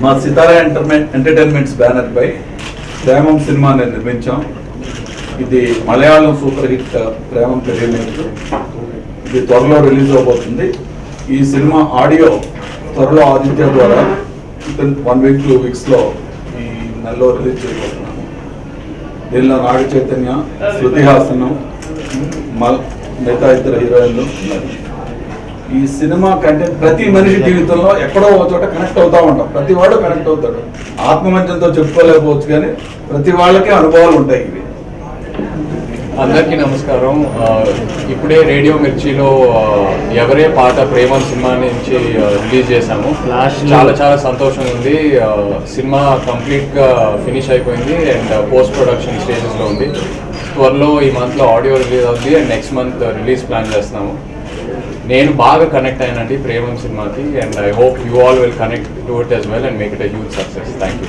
మా సితారా entertainments banner పై ప్రేమం సినిమాని నిర్మించాం. ఇది Malayalam super hit Premam remake. ఇది త్వరలో రిలీజ్ అవబోతుంది. ఈ సినిమా ఆడియో త్వరలో ఆదిత్య ద్వారా 1 వీక్ 2 వీక్స్లో ఈ నెలలో రిలీజ్ చేయబోతున్నాము. దీనిలో నాగ చైతన్య, శృతి హాసనం, మిగతా ఇద్దరు హీరోయిన్లు ఉన్నారు. ఈ సినిమా కంటే ప్రతి మనిషి జీవితంలో ఎక్కడో ఒక చోట కనెక్ట్ అవుతూ ఉంటాం. ప్రతి వాడు కనెక్ట్ అవుతాడు. ఆత్మమంచంతో చెప్పుకోలేకపోవచ్చు, కానీ ప్రతి వాళ్ళకే అనుభవాలు ఉంటాయి. ఇవి అందరికీ నమస్కారం. ఇప్పుడే రేడియో మిర్చిలో ఎవరే పాట ప్రేమం సినిమా నుంచి రిలీజ్ చేశాము. చాలా చాలా సంతోషంగా ఉంది. సినిమా కంప్లీట్గా ఫినిష్ అయిపోయింది అండ్ పోస్ట్ ప్రొడక్షన్ స్టేజెస్లో ఉంది. త్వరలో ఈ మంత్లో ఆడియో రిలీజ్ అవుతుంది and next month release plan చేస్తున్నాము. నేను బాగా కనెక్ట్ అయినండి ప్రేమం సినిమాకి and I hope you all will connect to it as well and make it a huge success. Thank you.